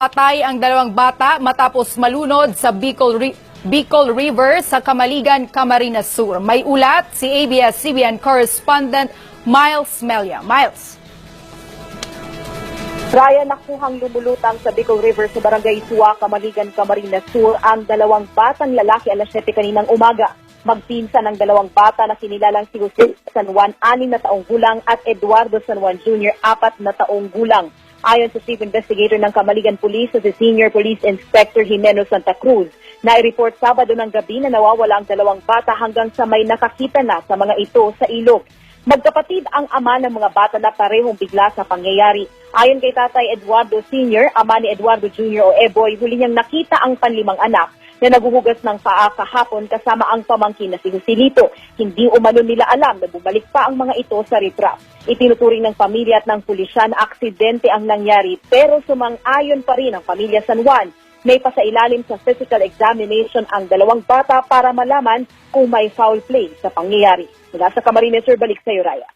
Patay ang dalawang bata matapos malunod sa Bicol River sa Camaligan, Camarines Sur. May ulat si ABS-CBN correspondent Miles Melia. Miles. Raya, nakuhang lumulutang sa Bicol River sa Barangay Suwa, Camaligan, Camarines Sur ang dalawang batang lalaki alas 7 kaninang umaga. Magpinsan ang dalawang bata na kinilalang si Jose San Juan, 6 na taong gulang, at Eduardo San Juan Jr., 4 na taong gulang. Ayon sa Chief Investigator ng Camaligan Police, si Senior Police Inspector Jimeno Santa Cruz, na-report Sabado ng gabi na nawawala ang dalawang bata hanggang sa may nakakita na sa mga ito sa ilog. Magkapatid ang ama ng mga bata na parehong bigla sa pangyayari. Ayon kay Tatay Eduardo Sr., ama ni Eduardo Jr. o Eboy, huli niyang nakita ang panlimang anak na naguhugas ng paa kahapon kasama ang pamangkin na si Joselito. Hindi umano nila alam na bumalik pa ang mga ito sa riprap. Itinuturing ng pamilya at ng pulisya na aksidente ang nangyari, pero sumang-ayon pa rin ang pamilya San Juan. May pasailalim sa physical examination ang dalawang bata para malaman kung may foul play sa pangyayari. Mula sa Camarines Sur, balik sa iyo, Raya.